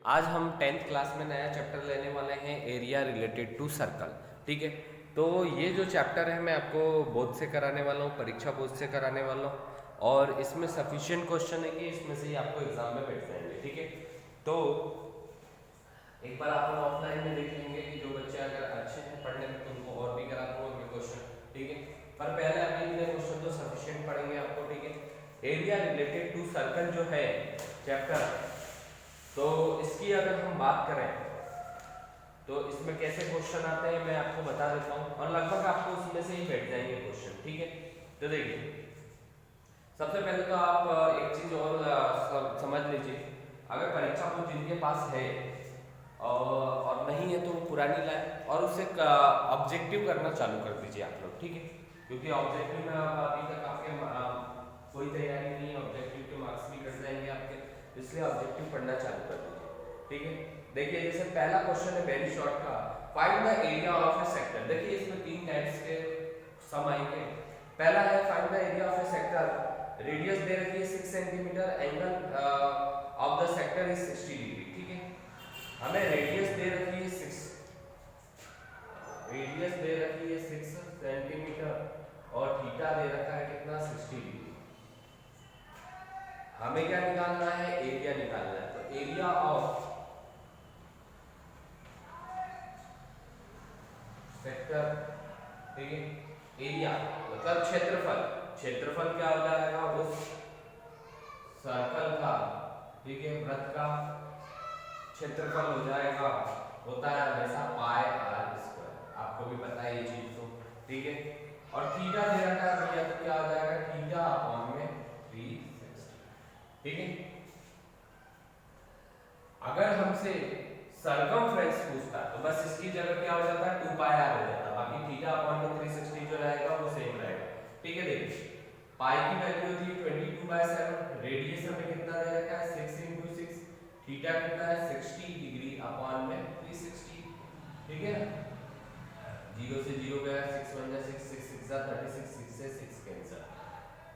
आज हम 10th class में नया चैप्टर लेने वाले हैं एरिया रिलेटेड टू सर्कल। ठीक है, तो ये जो चैप्टर है मैं आपको बोर्ड से कराने वाला हूँ, परीक्षा बोर्ड से कराने वाला हूँ और इसमें सफिशिएंट क्वेश्चन है कि इसमें से ही आपको एग्जाम में बैठ जाएंगे। ठीक है, तो एक बार आप ऑफलाइन में देख लेंगे कि जो बच्चे अगर अच्छे हैं पढ़ने में तो उनको और भी करा दूंगा मैं क्वेश्चन। ठीक है, पर पहले अभी इतने क्वेश्चन तो सफिशिएंट पढ़ेंगे आपको। ठीक है, एरिया रिलेटेड टू सर्कल जो है चैप्टर, तो इसकी अगर हम बात करें तो इसमें कैसे क्वेश्चन आते हैं मैं आपको बता देता हूँ और लगभग आपको उसमें से ही बैठ जाएंगे क्वेश्चन। ठीक है, तो देखिए सबसे पहले तो आप एक चीज और समझ लीजिए, अगर परीक्षा को जिनके पास है और नहीं है तो वो पुरानी लाए और उसे ऑब्जेक्टिव करना चालू कर दीजिए आप लोग। ठीक है, क्योंकि ऑब्जेक्टिव में अब अभी तक आपके कोई तैयारी नहीं है, ऑब्जेक्टिव के मार्क्स भी कट जाएंगे आपके, इसलिए ऑब्जेक्टिव पढ़ना चालू कर दीजिए। ठीक है, देखिए जैसे पहला क्वेश्चन है वेरी शॉर्ट का, find the area of a sector. देखिए इसमें तीन टाइप्स के सम आएंगे। पहला है find the area of a sector, radius दे रखी है 6 centimetre, angle of the sector is 60 degree. ठीक है, हमें रेडियस दे रखी है 6 सेंटीमीटर और थीटा दे रखा है कितना 60 डिग्री। हमें क्या निकालना है, एरिया निकालना है। तो एरिया ऑफ सेक्टर, ठीक है, एरिया मतलब क्षेत्रफल, क्षेत्रफल क्या हो जाएगा उस सर्कल का, ठीक है, वृत्त का क्षेत्रफल हो जाएगा, होता है हमेशा पाई आर स्क्वायर, आपको भी पता है ये चीज तो। ठीक है, और थीटा दे रखा है भैया तो क्या हो जाएगा थीटा अपॉन में 360। ठीक है, अगर हमसे सरकमफ्रेंस पूछता तो बस इसकी जगह क्या हो जाता है 2 पाई आर हो जाता, बाकी थीटा अपॉन में 360 जो रहेगा वो सेम रहेगा। ठीक है, देखिए पाई की वैल्यू थी 22/7, रेडियस हमें कितना दे रखा है 6 × 6, थीटा कितना है 60 डिग्री अपॉन में 360। ठीक है, 0 से 0 गया, 6 1 6 6 6 36, 6 से 6 कैंसिल,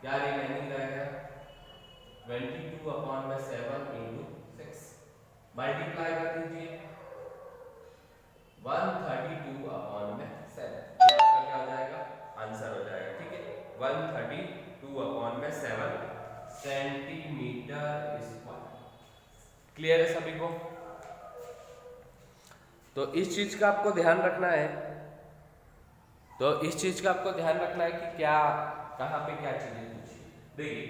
क्या रिमेनिंग रहेगा 22 अपॉन में 7 × 6, मल्टीप्लाई कर दीजिए 132 अपॉन में 7, ये आपका क्या हो जाएगा आंसर हो जाएगा। ठीक है, 132 अपॉन में 7 सेंटीमीटर स्क्वायर। क्लियर है सभी को? तो इस चीज का आपको ध्यान रखना है, तो इस चीज का आपको ध्यान रखना है कि क्या कहां पे क्या चीजें पूछी। देखिए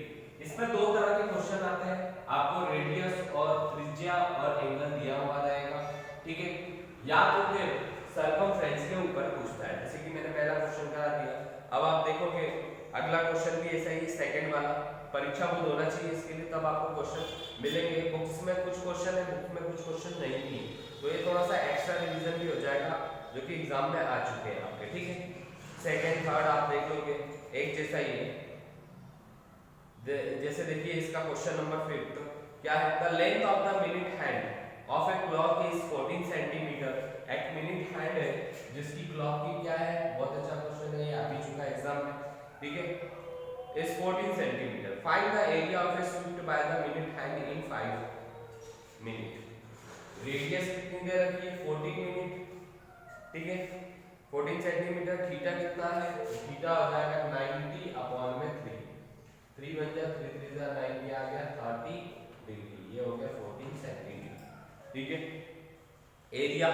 इसमें दो तरह के क्वेश्चन आते हैं, आपको रेडियस और त्रिज्या और एंगल दिया हुआ रहेगा। ठीक है, या तो फिर सरकमफ्रेंस के ऊपर पूछता है, जैसे कि मैंने पहला क्वेश्चन करा दिया। अब आप देखोगे अगला क्वेश्चन भी ऐसा ही, सेकंड वाला परीक्षा बोर्ड होना चाहिए इसके लिए, तब आपको क्वेश्चन मिलेंगे। बुक्स में कुछ क्वेश्चन है, बुक में कुछ क्वेश्चन नहीं है, तो ये थोड़ा सा एक्स्ट्रा रिवीजन भी हो जाएगा जो कि एग्जाम में आ चुके हैं आपके। ठीक है, सेकंड थर्ड आप देख लोगे एक जैसा ही है। जैसे देखिए इसका क्वेश्चन नंबर 5 क्या है, the length of the minute hand of a clock is 14 centimetre. एक मिनट हैंड है जिसकी क्लॉक की क्या है, बहुत अच्छा क्वेश्चन है, ये आ भी चुका है एग्जाम में। ठीक है, is 14 centimetre, find the area of A swept by the minute hand in 5 minute. Radius कितनी दे रखी है 14 मिनट। ठीक है, 14 सेंटीमीटर, थीटा कितना है, थीटा हो जाएगा 90 अपॉन में 3, 3 बन जाए 3 3 जा 90 आ गया 30 डिग्री, ये हो गया 14 सेंटीमीटर। ठीक है, एरिया,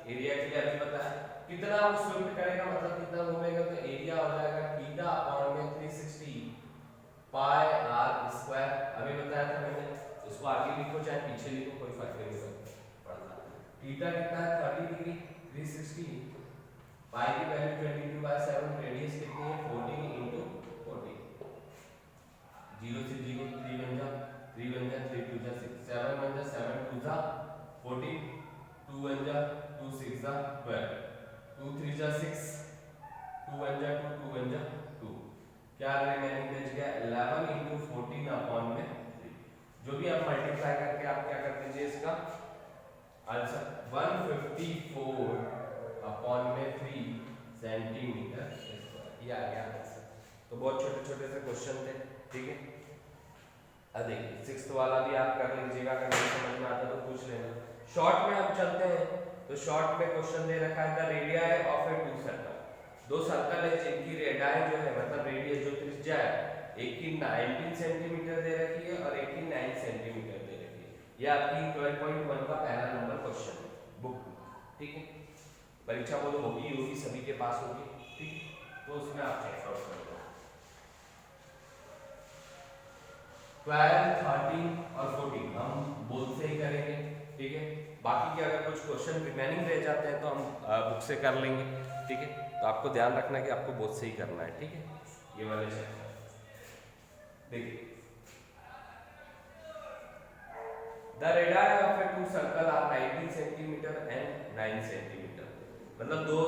एरिया क्लियर नहीं पता है कितना वो स्विफ्ट करेगा, मतलब कितना घूमेगा, तो एरिया हो जाएगा थीटा अपॉन में 360 पाई आर स्क्वायर। अभी बताया था मैंने, इसको आगे लिखो चाहे पीछे लिखो कोई फर्क नहीं पड़ता। थीटा कितना है 30 डिग्री, 360 पाई की वैल्यू 22/7, रेडियस कितनी है 14 × 14, 0 से 0 3 बन जा 3 बन जा 3 2 जा 6, 7 बन जा 7 2 जा 14, 2 बन जा 2 6 जा 12, 2 3 जा 6, 2 बन जा 2 2 बन जा 2, क्या रिमेनिंग बच गया 11 × 14 अपॉन में 3। जो भी आप मल्टीप्लाई करके आप क्या कर दीजिए इसका आंसर 154 अपॉन में 3 सेंटीमीटर स्क्वायर, ये आ गया आंसर। तो बहुत छोटे छोटे से क्वेश्चन थे। ठीक है, अब देखिए 6th वाला भी आप कर लीजिएगा, अगर नहीं समझ में आता तो पूछ लेना। शॉर्ट में हम चलते हैं, तो शॉर्ट में क्वेश्चन दे रखा है the radii of a two circle, दो सर्कल है जिनकी रेडियाई जो है मतलब रेडियस जो त्रिज्या है, एक की 19 सेंटीमीटर दे रखी है और एक की 9 सेंटीमीटर दे रखी है। ये आपकी 12.1 का पहला नंबर क्वेश्चन है बुक में, ठीक है। परीक्षा बोलो होगी सभी के पास होगी, ठीक, तो उसमें आप चेक आउट कर लो। 12, 13 और 14 हम बोल से ही करेंगे, ठीक है। बाकी के अगर कुछ क्वेश्चन रिमेनिंग रह जाते हैं तो हम बुक से कर लेंगे, ठीक है। तो आपको ध्यान रखना है कि आपको बोध से ही करना है, ठीक है। ये वाले चैप्टर देखिए, the radii of a two circle are 19 centimetre and 9 centimetre, मतलब दो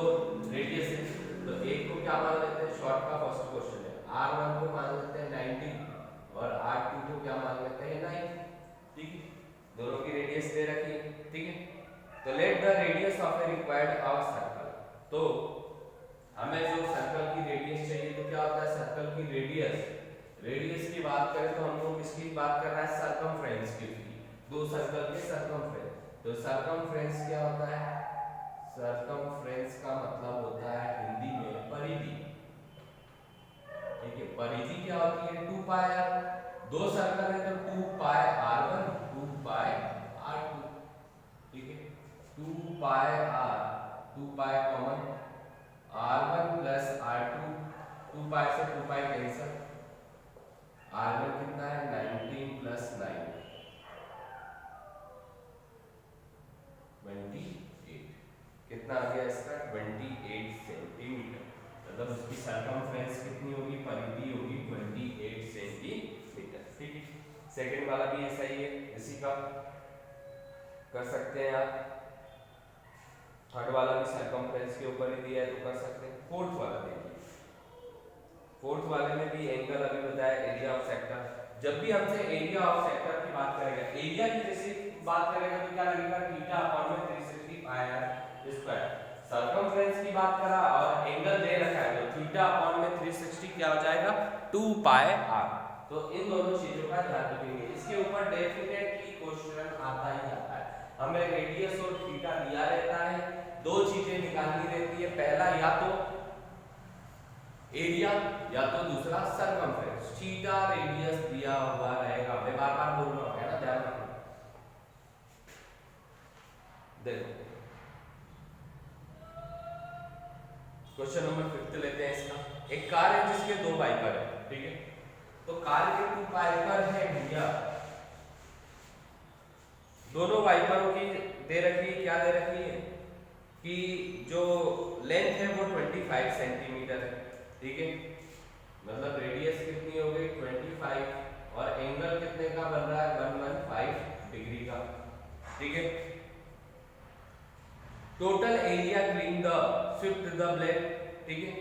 रेडियस है, तो एक को क्या मान लेते हैं, शॉर्ट का फर्स्ट क्वेश्चन है, r1 को मान लेते हैं 90 और r2 को क्या मान लेते हैं 9, ठीक है। दोनों की रेडियस दे रखी है, ठीक है। तो let the radius of a required our circle, तो हमें जो सर्कल की रेडियस चाहिए, तो क्या होता है सर्कल की रेडियस की बात करें तो हम लोग किसकी बात कर रहे हैं, सर्कमफ्रेंस की, दो सर्कल के सर्कमफ्रेंस। तो सर्कमफ्रेंस क्या होता है, सर्कमफ्रेंस का मतलब होता है हिंदी में परिधि, ठीक है। परिधि क्या होती है 2 पाई r, दो सर्कल है तो 2 पाई r1 2 पाई r2, ठीक है। 2 पाई r, 2 pi common, r1 plus r2, 2 पाई से 2 पाई कैंसिल, r1 कितना है 19 प्लस 9 28, कितना आ गया इसका 28 सेंटीमीटर, मतलब उसकी सर्कमफ्रेंस कितनी होगी, परिधि होगी 28 सेंटीमीटर, ठीक है। सेकंड वाला भी ऐसा ही है, इसी का कर सकते हैं आप। थर्ड वाला भी सर्कमफ्रेंस के ऊपर ही दिया है तो कर सकते हैं। फोर्थ वाला देखिए, फोर्थ वाले में भी एंगल अभी बताया एरिया ऑफ सेक्टर, जब भी हमसे एरिया ऑफ सेक्टर की बात करेगा, एरिया की जैसे बात करेगा तो क्या लगेगा थीटा अपॉन में 360 पाई r स्क्वायर, सर्कमफ्रेंस की बात करा और एंगल दे रखा है तो थीटा अपॉन में 360 क्या हो जाएगा 2 पाई r, तो इन दोनों चीजों का ध्यान रखेंगे, इसके ऊपर डेफिनेटली क्वेश्चन आता ही आता है। हमें रेडियस और थीटा दिया रहता है, दो चीजें निकालनी रहती है, पहला या तो एरिया या तो दूसरा सर्कमफ्रेंस, थीटा रेडियस दिया हुआ रहेगा, मैं बार-बार बोल रहा हूं, है ना, ध्यान रखना। देखो क्वेश्चन नंबर 5 लेते हैं इसका, एक कार है जिसके दो वाइपर है, ठीक है। तो कार के टू वाइपर है भैया, दोनों वाइपरों की दे रखी है, क्या दे रखी है कि जो लेंथ है वो 25 सेंटीमीटर है, ठीक है। मतलब रेडियस कितनी हो गई 25 और एंगल कितने का बन रहा है 115 डिग्री का, ठीक है। Total area clean the swift the blade, ठीक है।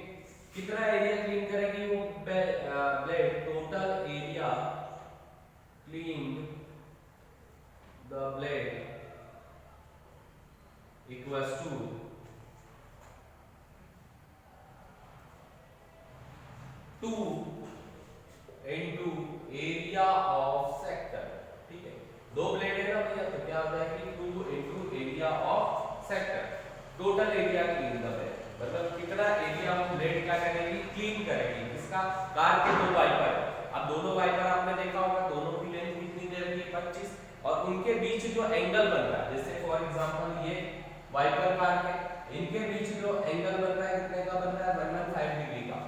कितना एरिया क्लीन करेगी वो blade, total area clean the blade equals to 2 into area of sector, ठीक है। दो ब्लेड है ना भैया, तो क्या होता है कि 2 into area of sector, total area clean the blade, मतलब कितना एरिया ऑफ ब्लेड क्या करेगी क्लीन करेगी, इसका कार के दो वाइपर, अब दोनों वाइपर आपने देखा होगा, दोनों की लेंथ कितनी दे रही है 25, और उनके बीच जो एंगल बन रहा है, जैसे फॉर एग्जांपल ये वाइपर कार के, इनके बीच जो एंगल बन रहा है कितने का बन रहा है 115 डिग्री का,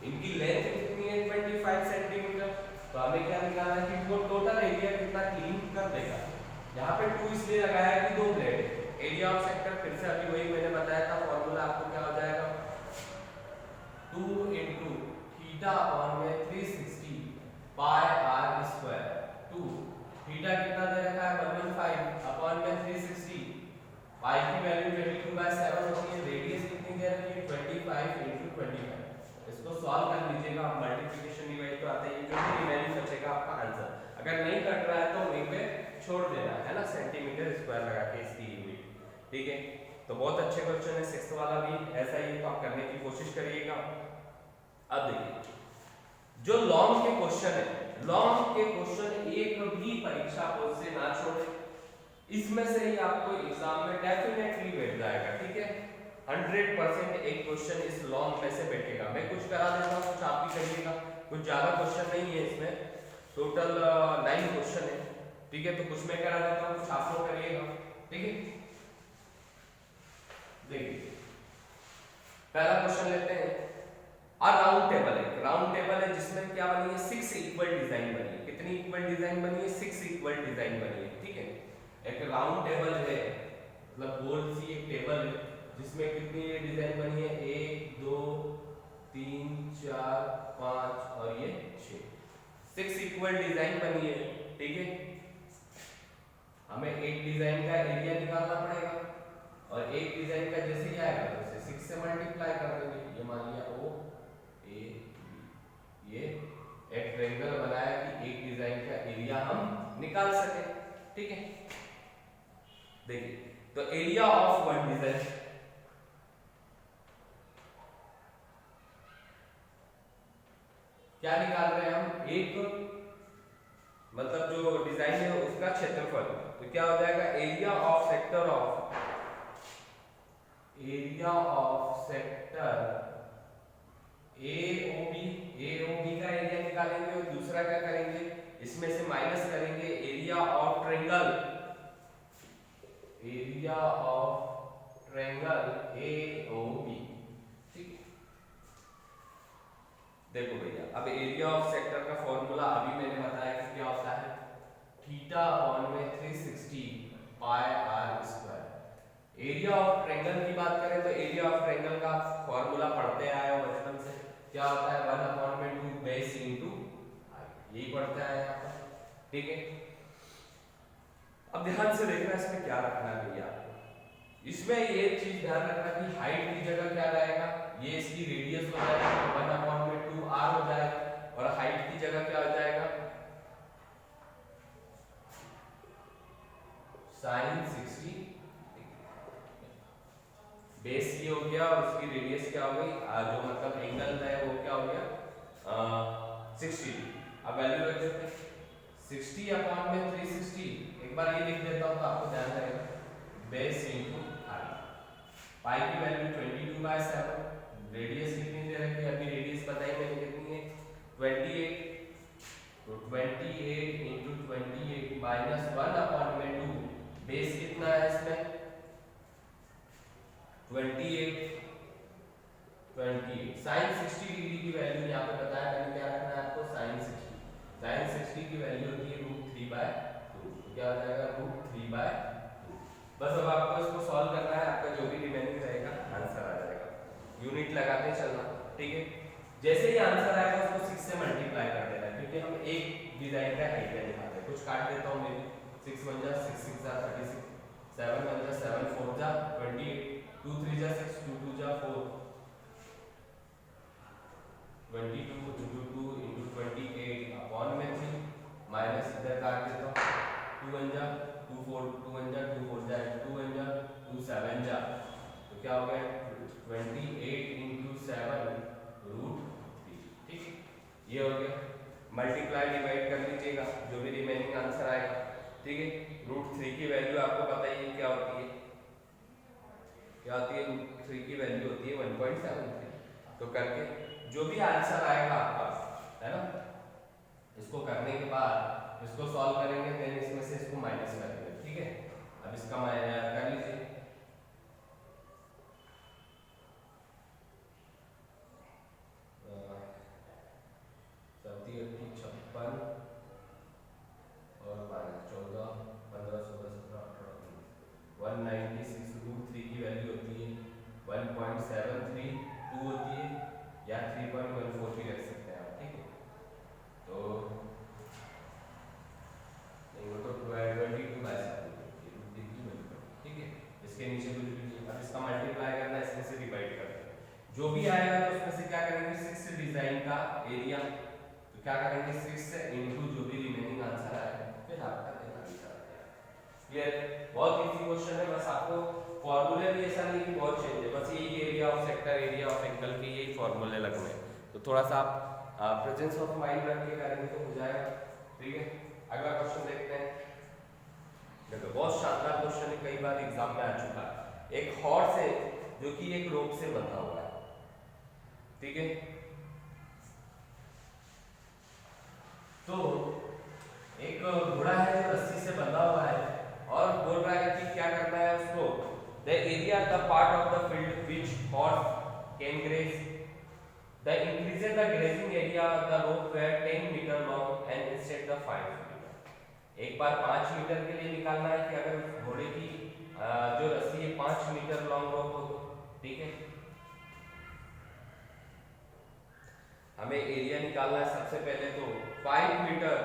इनकी लेंथ कितनी है 25 सेंटीमीटर, तो हमें क्या निकालना है कि वो टोटल एरिया कितना क्लीन कर देगा। यहाँ पे 2 इसलिए लगाया है कि दो ब्लेड है, एरिया ऑफ सेक्टर फिर से अभी वही मैंने बताया था फॉर्मूला, आपको क्या हो जाएगा 2 into थीटा अपॉन में 360 पाई r स्क्वायर, 2 थीटा कितना दे रखा है 115 अपॉन में 360, पाई की वैल्यू 22/7 होती है, रेडियस कितनी दे रखी है 25 into 25, इसको सॉल्व कर लीजिएगा, मल्टीप्लिकेशन डिवाइड तो आता है, ये जो भी रिमेनिंग बचेगा आपका आंसर, अगर नहीं कट रहा है तो वहीं पे छोड़ देना है ना, सेंटीमीटर स्क्वायर लगा के इसकी यूनिट, ठीक है। तो बहुत अच्छे क्वेश्चन है, 6th वाला भी ऐसा ही है, तो आप करने की कोशिश करिएगा। अब देखिए जो लॉन्ग के क्वेश्चन है, लॉन्ग के क्वेश्चन एक भी परीक्षा बोर्ड से ना छोड़े, इसमें से ही आपको एग्जाम में डेफिनेटली बैठ जाएगा, ठीक है। 100% एक क्वेश्चन इस लॉन्ग में से बैठेगा। मैं कुछ करा देता हूँ, कुछ आप भी करिएगा। कुछ ज्यादा क्वेश्चन नहीं है इसमें, टोटल 9 क्वेश्चन है, ठीक है। तो कुछ मैं करा देता हूँ, कुछ आप लोग करिएगा, ठीक है। देखिए पहला क्वेश्चन लेते हैं। राउंड टेबल है, राउंड टेबल है जिसमें क्या बनी है, 6 इक्वल डिजाइन बनी है। कितनी इक्वल डिजाइन बनी है, 6 इक्वल डिजाइन बनी है, ठीक है। एक राउंड टेबल है, मतलब गोल सी एक टेबल है जिसमें कितनी ये डिजाइन बनी है, 1 2 3 4 5 और ये 6 इक्वल डिजाइन बनी है, ठीक है। हमें एक डिजाइन का एरिया निकालना पड़ेगा और एक डिजाइन का जैसे ही आएगा तो उसे 6 से मल्टीप्लाई कर देंगे। ये मान लिया ओ ए बी, ये एक ट्रायंगल बनाया कि एक डिजाइन का एरिया हम निकाल सके, ठीक है। देखिए तो एरिया ऑफ वन डिजाइन, क्या निकाल रहे हैं हम, एक मतलब जो डिजाइन है उसका क्षेत्रफल। तो क्या हो जाएगा, area of sector of, area of sector AOB का एरिया निकालेंगे और दूसरा क्या करेंगे, इसमें से माइनस करेंगे area of triangle, area of triangle AOB, ठीक है। देखो भैया अब एरिया ऑफ सेक्टर का फॉर्मूला अभी मैंने बताया कि क्या होता है, थीटा अपॉन में 360 पाई r square. Area of triangle की बात करें तो एरिया ऑफ ट्रायंगल का फॉर्मूला पढ़ते आए हो बचपन से, क्या होता है 1 अपॉन में 2 बेस इनटू आई, यही पढ़ते आए यहाँ पर, ठीक है। अब ध्यान से देखना इसमें क्या रखना है भैया, इसमें ये चीज ध्यान रखना कि हाइट की जगह क्या रहेगा, ये इसकी रेडियस हो जाएगा, 1 अपॉन में 2 r हो जाएगा, और हाइट की जगह क्या हो जाएगा, sin 60, बेस ये हो गया और उसकी रेडियस क्या हो गई, जो मतलब एंगल है वो क्या हो गया 60। अब वैल्यू रख देते हैं 60 अपॉन में 360, एक बार ये लिख देता हूं तो आपको ध्यान रहेगा, बेस इनटू आई। पाई की वैल्यू 22/7, रेडियस कितनी दे रखी है, अभी रेडियस बताई मैंने कितनी है 28, तो 28 इनटू 28 माइनस 1 अपॉन में 2, बेस कितना है इसमें 28 sin 60 डिग्री की वैल्यू यहाँ पे बताया मैंने, क्या रखना है आपको sin 60 की वैल्यू होती है √3/2, तो क्या हो जाएगा √3/2। बस अब आपको इसको सॉल्व करना है, आपका जो भी रिमेनिंग रहेगा आंसर आ जाएगा, यूनिट लगाते चलना, ठीक है। जैसे ही आंसर आएगा उसको 6 से मल्टीप्लाई कर देना, क्योंकि हम एक डिजाइन का एरिया निकालते हैं। कुछ काट देता हूँ मैं, 6 1 जा 6 6 जा 36, 7 1 जा 7 4 जा 28, 2 3 जा 6, 2 2 जा 4, 22 into 2 into 28 अपॉन में 3 माइनस इधर काट देता हूँ, 2 1 जा 2 4, 2 1 जा 2 4 जा 2 1 जा 2 7 जा, तो क्या हो गया 28 into 7 √3, ठीक है। ये हो गया, मल्टीप्लाई डिवाइड कर लीजिएगा जो भी रिमेनिंग आंसर आएगा, ठीक है। √3 की वैल्यू आपको पता ही है क्या होती है, क्या होती है, √3 की वैल्यू होती है 1.73। तो करके जो भी आंसर आएगा आपका, है ना, इसको करने के बाद इसको सॉल्व करेंगे, देन इसमें से इसको माइनस करेंगे, ठीक है। अब इसका माइनस कर लीजिए, और 14 15 16 17 18 196 √3 की वैल्यू होती है 1.732 होती है, या 3.14 भी रख सकते हैं आप, ठीक है। तो नहीं वो तो 22/7, ठीक है। इसके नीचे कुछ भी नहीं, अब इसका मल्टीप्लाई करना, इसमें से डिवाइड करना, जो भी आएगा तो उसमें से क्या करेंगे 6 डिजाइन का एरिया, तो क्या करेंगे 6 इनटू जो भी रिमेनिंग आंसर आएगा, फिर आपका क्लियर। बहुत इजी क्वेश्चन है, बस आपको फॉर्मूले भी ऐसा नहीं कि बहुत चेंज है, बस यही area of sector, area of angle के यही फॉर्मूले लगने हैं, तो थोड़ा सा आप प्रेजेंस ऑफ माइंड रख के करेंगे तो हो जाएगा, ठीक है। अगला क्वेश्चन देखते हैं, देखो बहुत शानदार क्वेश्चन है, कई बार एग्जाम में आ चुका है। एक हॉर्स है जो कि एक रोप से बंधा हुआ है, ठीक है। तो एक घोड़ा है जो रस्सी से बंधा हुआ है और बोल रहा है कि क्या करना है उसको, the area the part of the field which horse can graze, the increases the grazing area the rope where 10 metre long and instead the 5 metre. एक बार 5 मीटर के लिए निकालना है कि अगर उस घोड़े की जो रस्सी है 5 मीटर लॉन्ग रोप हो, ठीक है। हमें एरिया निकालना है सबसे पहले, तो 5 metre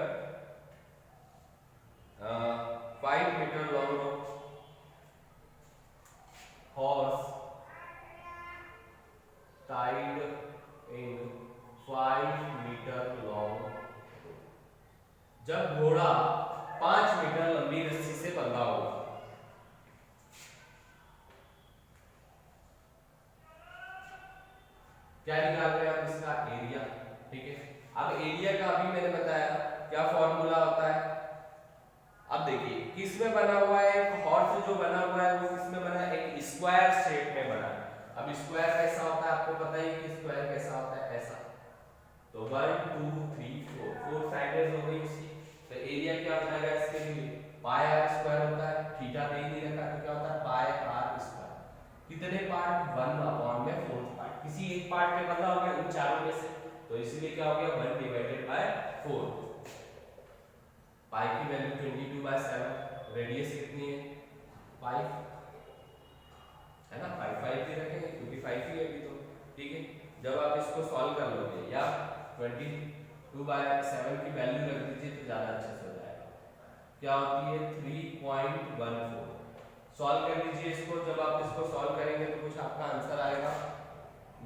5 metre long rope, horse tied in 5 metre long. जब घोड़ा 5 मीटर लंबी रस्सी से बंधा होगा, क्या निकाल रहे हैं आप इसका एरिया, ठीक है। अब एरिया का अभी मैंने बताया क्या फॉर्मूला होता है। अब देखिए किसमें बना हुआ है, एक हॉर्स जो बना हुआ है वो किसमें बना है, एक स्क्वायर शेप में बना है। अब स्क्वायर कैसा होता है आपको पता ही है कि स्क्वायर कैसा होता है, ऐसा। तो 1 2 3 4 साइडें हो गई इसकी। तो एरिया क्या हो जाएगा इसके लिए, पाई आर स्क्वायर होता है, थीटा दे नहीं रखा तो क्या होता है पाई आर स्क्वायर। कितने पार्ट, 1/4 पार्ट, किसी एक पार्ट में बंधा हो गया इन चारों में से, तो इसलिए क्या हो गया 1/4। पाई की वैल्यू 22/7, रेडियस कितनी है 5 है ना, 5 ही रखेंगे क्योंकि 5 ही है अभी तो, ठीक है। जब आप इसको सॉल्व कर लोगे या 22/7 की वैल्यू रख दीजिए तो ज्यादा अच्छे से हो जाएगा। क्या होती है 3.14। सॉल्व कर लीजिए इसको, जब आप इसको सॉल्व करेंगे तो कुछ आपका आंसर आएगा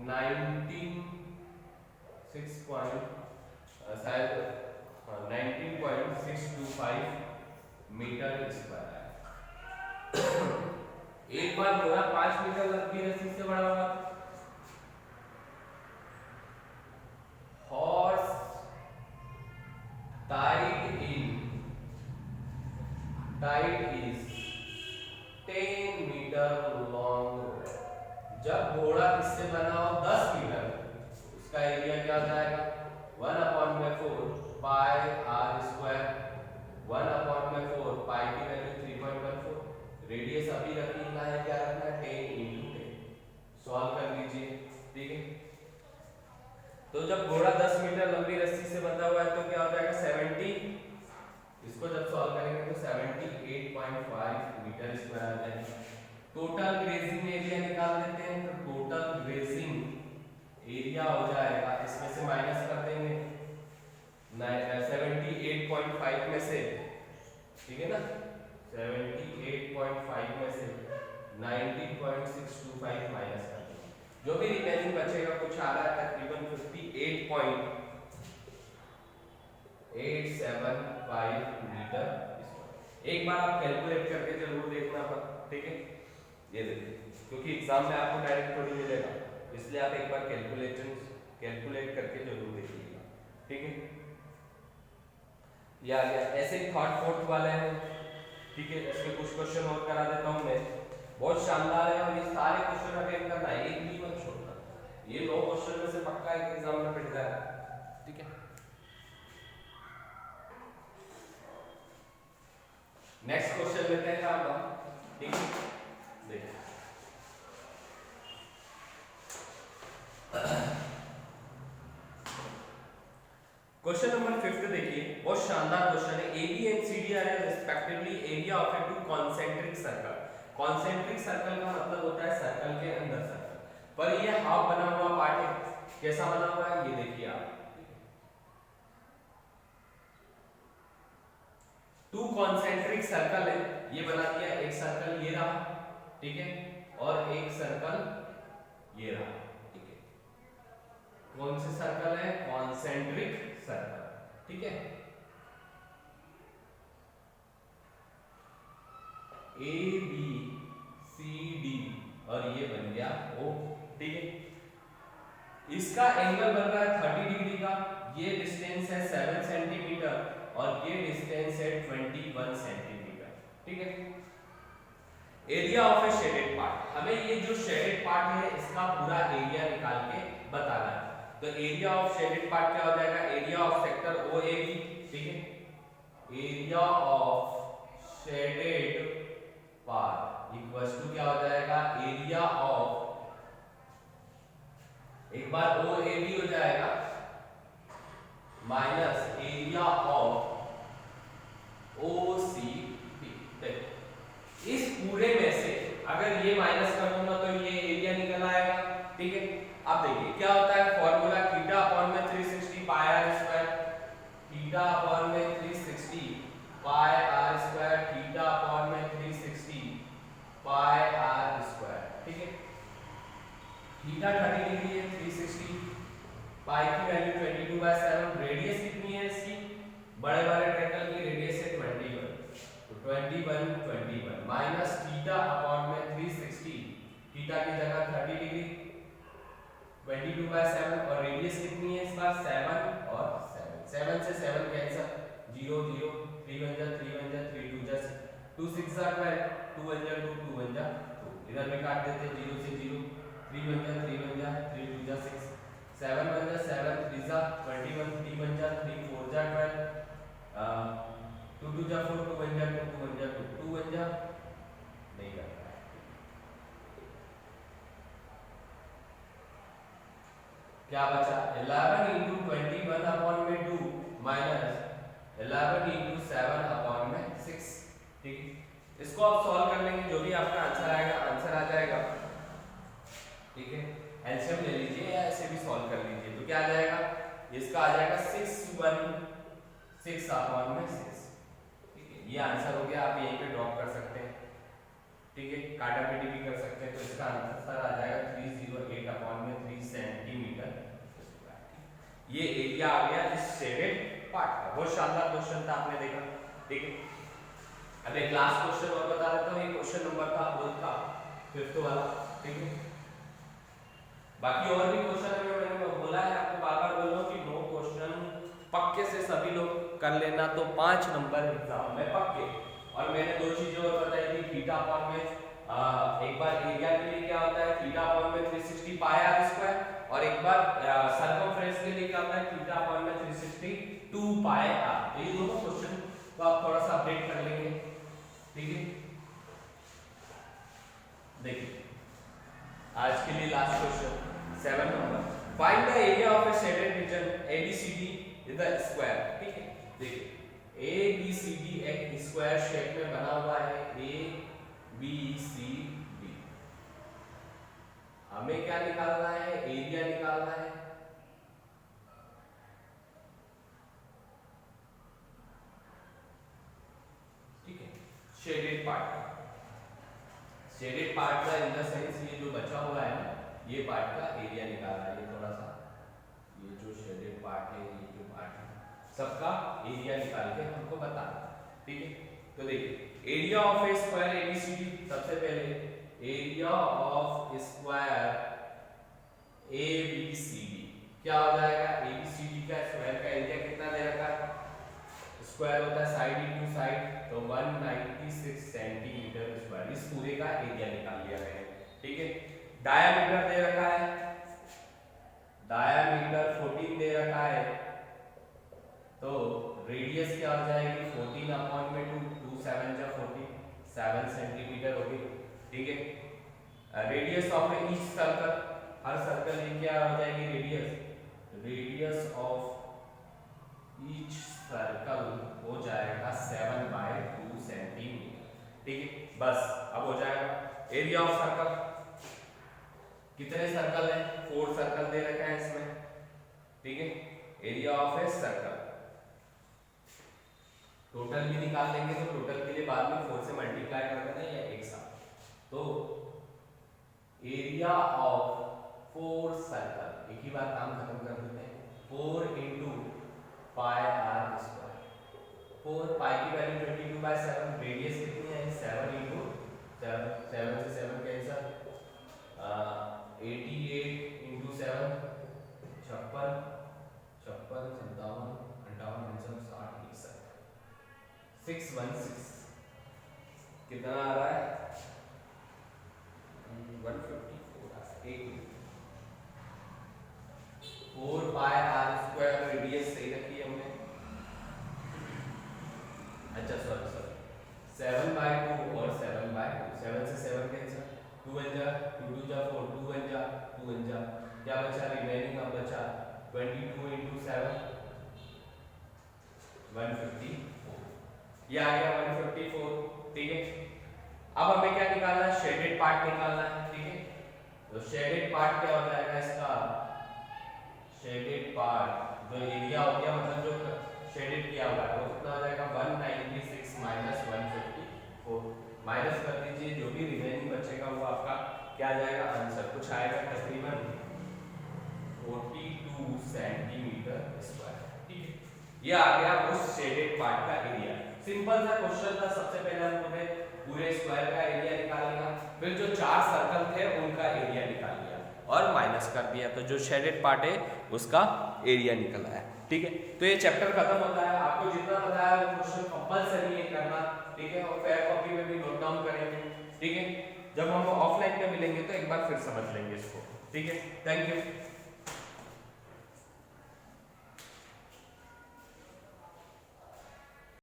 19.625 मीटर स्क्वायर। एक बार घोड़ा 5 मीटर लंबी रस्सी से बड़ा हुआ, horse tied is 10 metre long. जब घोड़ा किससे बना हो 10 मीटर, उसका एरिया क्या हो जाएगा 1/4 पाई आर स्क्वायर। 1/4 पाई की वैल्यू 3.14, रेडियस अभी रखना है, क्या रखना है 10 × 10। सॉल्व कर लीजिए, ठीक है। तो जब घोड़ा 10 मीटर लंबी रस्सी से बंधा हुआ है तो क्या हो जाएगा 70, इसको जब सॉल्व करेंगे तो 78.5 मीटर स्क्वायर आ जाएगा। टोटल ग्रेजिंग एरिया निकाल देते हैं, तो टोटल ग्रेजिंग एरिया हो जाएगा, इसमें से माइनस कर देंगे 78.5 में से, ठीक है ना, 78.5 में से 19.625 माइनस कर देंगे, जो भी रिमेनिंग बचेगा कुछ आ रहा है तकरीबन 58.875 मीटर। एक बार आप कैलकुलेट करके जरूर देखना पर, ठीक है। ये देखिए क्योंकि एग्जाम में आपको डायरेक्ट थोड़ी मिलेगा, इसलिए आप एक बार कैलकुलेट करके जरूर देखिएगा, ठीक है। या ऐसे ही थर्ड फोर्थ वाले हैं, ठीक है। इसमें कुछ क्वेश्चन और करा देता हूं मैं, बहुत शानदार है और ये सारे क्वेश्चन अटेंड करना है, एक भी मत छोड़ना। ये 9 क्वेश्चन में से पक्का एक एग्जाम में पिट जाएगा, ठीक है। नेक्स्ट क्वेश्चन लेते हैं आप, ठीक है। देखिए क्वेश्चन नंबर 5 देखिए, बहुत शानदार क्वेश्चन है। AB and CD are respectively area of a two concentric circle। Concentric circle का मतलब होता है सर्कल के अंदर सर्कल, पर ये हाफ बना हुआ पार्ट है। कैसा बना हुआ है ये देखिए आप, टू कॉन्सेंट्रिक सर्कल है, ये बना दिया। एक सर्कल ये रहा, ठीक है, और एक सर्कल ये रहा, ठीक है। कौन से सर्कल है, कॉन्सेंट्रिक सर्कल, ठीक है। ABCD और ये बन गया O, ठीक है। इसका एंगल बन रहा है 30 डिग्री का, ये डिस्टेंस है 7 सेंटीमीटर और ये डिस्टेंस है 21 सेंटीमीटर। ठीक है। Area of A shaded part, हमें ये जो शेडेड पार्ट है इसका पूरा एरिया निकाल के बताना है। तो एरिया ऑफ शेडेड पार्ट क्या हो जाएगा, area of sector O A B, ठीक है। Area of shaded part equals to क्या हो जाएगा, एरिया ऑफ, एक बार ओ ए बी हो जाएगा minus area of O C B. इस पूरे में से अगर ये माइनस कर दूंगा तो ये एरिया निकल आएगा, ठीक है। अब देखिए क्या होता है फॉर्मूला, थीटा अपॉन में 360 पाई आर स्क्वायर, थीटा अपॉन में 360 पाई आर स्क्वायर, थीटा अपॉन में 360 पाई आर स्क्वायर, ठीक है। थीटा 30 डिग्री है, 360 पाई की वैल्यू 22/7, रेडियस कितनी है इसकी, बड़े वाले ट्रायंगल की रेडियस है 21, तो 21 माइनस थीटा अपॉन में 360, थीटा की जगह 30 डिग्री, 22/7 और रेडियस कितनी है इस बार 7 और 7 से 7 कैंसिल, 0 0, 3 1 जा 3 1 जा 3 2 जा 2 6 जा 12, 2 1 जा 2 2 1 जा 2, इधर भी काट देते हैं 0 से 0, 3 1 जा 3 1 जा 3 2 जा 6, 7 1 जा 7 3 जा 21, 3 1 जा 3 4 जा 12, 2 2 जा 4, 2 1 जा 2, 2 1 जा 2, 2 1 जा नहीं करता है। क्या बचा 11 इंटू 21 अपॉन में 2 माइनस 11 इंटू 7 अपॉन में 6, ठीक। इसको आप सॉल्व कर लेंगे, जो भी आपका आंसर आएगा, आंसर आ जाएगा, ठीक है। एलसीएम ले लीजिए या ऐसे भी सॉल्व कर लीजिए, तो क्या आ जाएगा, इसका आ जाएगा 616 अपॉन में 6, ठीक है। ये आंसर हो गया, आप यहीं पे ड्रॉप कर सकते हैं, ठीक है, काटापीटी भी कर सकते हैं। तो इसका आंसर आ जाएगा 308 अपॉन में 3 सेंटीमीटर। ये एरिया आ गया इस शेडेड पार्ट का। बहुत शानदार क्वेश्चन था, आपने देखा, ठीक है। अब एक लास्ट क्वेश्चन और बता देता हूँ, ये क्वेश्चन नंबर था 4 का 5th वाला, ठीक है। बाकी और भी क्वेश्चन है, मैंने बोला है आपको, बार बार बोल रहा हूं कि 9 क्वेश्चन पक्के से सभी लोग कर लेना, तो 5 नंबर एग्जाम में पक्के। और मैंने 2 चीजें और बताई थी, थीटा अपॉन में एक बार एरिया के लिए क्या होता है, थीटा अपॉन में 360 पाई आर स्क्वायर, और एक बार सर्कमफ्रेंस के लिए क्या होता है, थीटा अपॉन में 362 पाई आर। तो ये दोनों क्वेश्चन को आप थोड़ा सा अपडेट कर लेंगे, ठीक है। देखिए आज के लिए last question 7 number, find the area of A shaded region ABCD in the square, ठीक है। देखिए ABCD एक स्क्वायर शेप में बना हुआ है, ABCD, हमें क्या निकालना है, एरिया निकालना है, ठीक है। शेडेड पार्ट, शेडेड पार्ट का इन द सेंस ये जो बचा हुआ है ना, ये पार्ट का एरिया निकालना है। ये थोड़ा सा, ये जो शेडेड पार्ट है, ये जो पार्ट है, सबका एरिया निकाल के हमको बताना, ठीक है। तो देखिए area of A square ABCD, सबसे पहले एरिया ऑफ स्क्वायर ABCD क्या हो जाएगा, ABCD का स्क्वायर का एरिया कितना दे रखा है, स्क्वायर होता है साइड इनटू साइड, तो 196 सेंटीमीटर स्क्वायर, इस पूरे का एरिया निकाल लिया मैंने, ठीक है। डायामीटर दे रखा है, डायामीटर 14 दे रखा है, तो रेडियस क्या हो जाएगी 14 अपॉन में 2, 2 7 जा 14, 7 सेंटीमीटर होगी, ठीक है। Radius of each circle, her circle की क्या हो जाएगी radius, radius of each circle हो जाएगा 7/2 सेंटीमीटर, ठीक है। बस अब हो जाएगा एरिया ऑफ सर्कल, कितने सर्कल है, 4 सर्कल दे रखा है इसमें, ठीक है। Area of a circle total भी निकाल लेंगे, तो टोटल के लिए बाद में 4 से मल्टीप्लाई कर देना या एक साथ, तो एरिया ऑफ 4 सर्कल, एक ही बार काम खत्म कर देते हैं, 4 इंटू पाई आर स्क्वायर, 4 पाई की वैल्यू 22/7, रेडियस कितनी है 7 इंटू 7, 7 से 7 कैंसिल, 88 इंटू 7 56, 56 57 58 60 61 6 कितना आ रहा है 154 आ रहा है, 1 minute 4 pi r square radius सही रखी है हमने। अच्छा सॉरी 7/2 और 7/2, 7 से 7 कैंसिल, 2 1 जा 2 2 जा 4, 2 1 जा 2 1 जा, क्या बचा रिमेनिंग अब बचा 22 into 7 154, ये आ गया 154। ठीक है, अब हमें क्या निकालना है, शेडेड पार्ट निकालना है। ठीक है, तो शेडेड पार्ट क्या हो जाएगा इसका, शेडेड पार्ट जो एरिया हो गया मतलब जो शेडेड किया हुआ है वो कितना हो जाएगा 196 माइनस 154, माइनस कर दीजिए, जो भी रिमेनिंग बचेगा वो आपका क्या आ जाएगा आंसर, कुछ आएगा तकरीबन 42 सेंटीमीटर स्क्वायर। ठीक है, ये आ गया उस शेडेड पार्ट का एरिया। सिंपल सा क्वेश्चन था, सबसे पहले हमने पूरे स्क्वायर का एरिया निकाल लिया, फिर जो 4 सर्कल थे उनका एरिया निकाल लिया और माइनस कर दिया, तो जो शेडेड पार्ट है उसका एरिया निकल आया। ठीक है, तो ये चैप्टर खत्म होता है। आपको जितना पता है वो क्वेश्चन कंपलसरी है करना। ठीक है, और फेयर कॉपी में भी नोट डाउन करेंगे। ठीक है, जब हम ऑफलाइन पे मिलेंगे तो एक बार फिर समझ लेंगे इसको। ठीक है, थैंक यू।